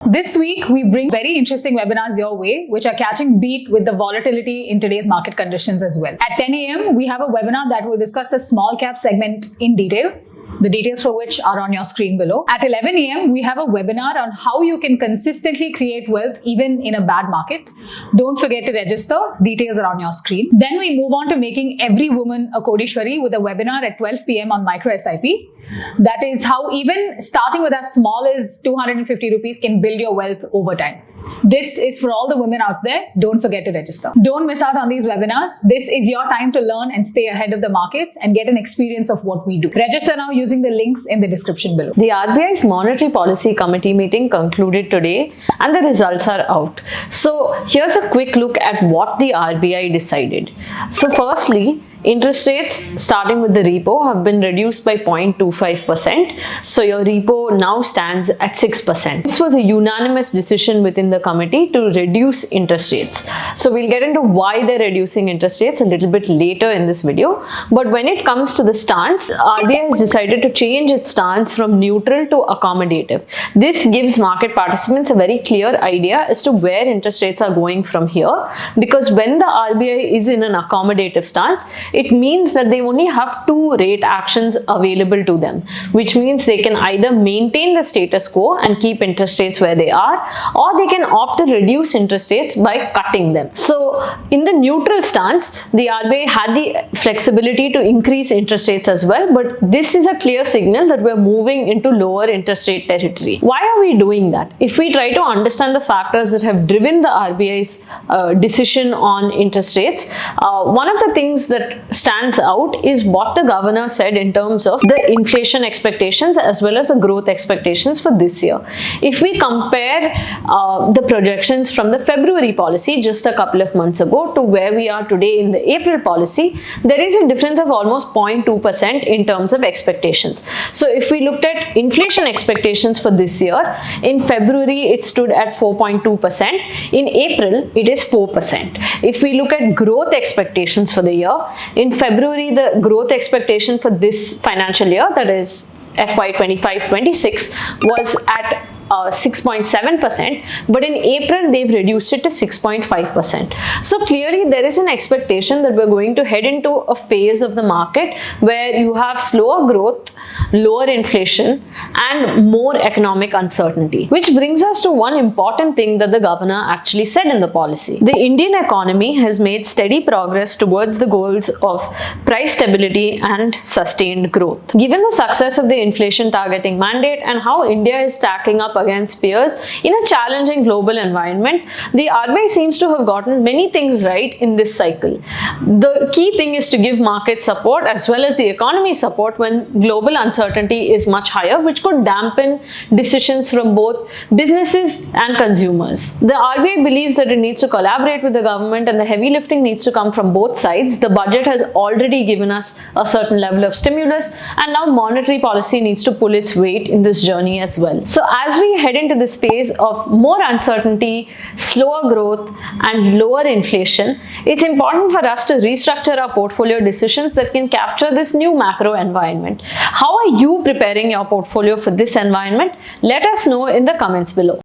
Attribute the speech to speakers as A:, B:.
A: This week, we bring very interesting webinars your way, which are catching beat with the volatility in today's market conditions as well. At 10 a.m., we have a webinar that will discuss the small cap segment in detail, the details for which are on your screen below. At 11 a.m., we have a webinar on how you can consistently create wealth even in a bad market. Don't forget to register. Details are on your screen. Then we move on to making every woman a Kodishwari with a webinar at 12 p.m. on micro SIP. That is how even starting with as small as 250 rupees can build your wealth over time. This is for all the women out there. Don't forget to register. Don't miss out on these webinars. This is your time to learn and stay ahead of the markets and get an experience of what we do. Register now using the links in the description below.
B: The RBI's Monetary Policy Committee meeting concluded today and the results are out. So here's a quick look at what the RBI decided. So firstly, interest rates starting with the repo have been reduced by 0.25%. So your repo now stands at 6%. This was a unanimous decision within the committee to reduce interest rates. So we'll get into why they're reducing interest rates a little bit later in this video. But when it comes to the stance, RBI has decided to change its stance from neutral to accommodative. This gives market participants a very clear idea as to where interest rates are going from here. Because when the RBI is in an accommodative stance, it means that they only have two rate actions available to them, which means they can either maintain the status quo and keep interest rates where they are, or they can opt to reduce interest rates by cutting them. So in the neutral stance, the RBI had the flexibility to increase interest rates as well, but this is a clear signal that we're moving into lower interest rate territory. Why are we doing that? If we try to understand the factors that have driven the RBI's decision on interest rates, one of the things that stands out is what the governor said in terms of the inflation expectations as well as the growth expectations for this year. If we compare the projections from the February policy just a couple of months ago to where we are today in the April policy, there is a difference of almost 0.2% in terms of expectations. So if we looked at inflation expectations for this year, in February it stood at 4.2%, in April it is 4%. If we look at growth expectations for the year, in February, the growth expectation for this financial year, that is FY 25-26, was at 6.7%, but in April they've reduced it to 6.5%. So clearly there is an expectation that we're going to head into a phase of the market where you have slower growth, lower inflation and more economic uncertainty, which brings us to one important thing that the governor actually said in the policy. The Indian economy has made steady progress towards the goals of price stability and sustained growth. Given the success of the inflation targeting mandate and how India is stacking up against peers in a challenging global environment, the RBI seems to have gotten many things right in this cycle. The key thing is to give market support as well as the economy support when global uncertainty is much higher, which could dampen decisions from both businesses and consumers. The RBI believes that it needs to collaborate with the government and the heavy lifting needs to come from both sides. The budget has already given us a certain level of stimulus and now monetary policy needs to pull its weight in this journey as well. So as we head into this phase of more uncertainty, slower growth and lower inflation, it's important for us to restructure our portfolio decisions that can capture this new macro environment. How are you preparing your portfolio for this environment? Let us know in the comments below.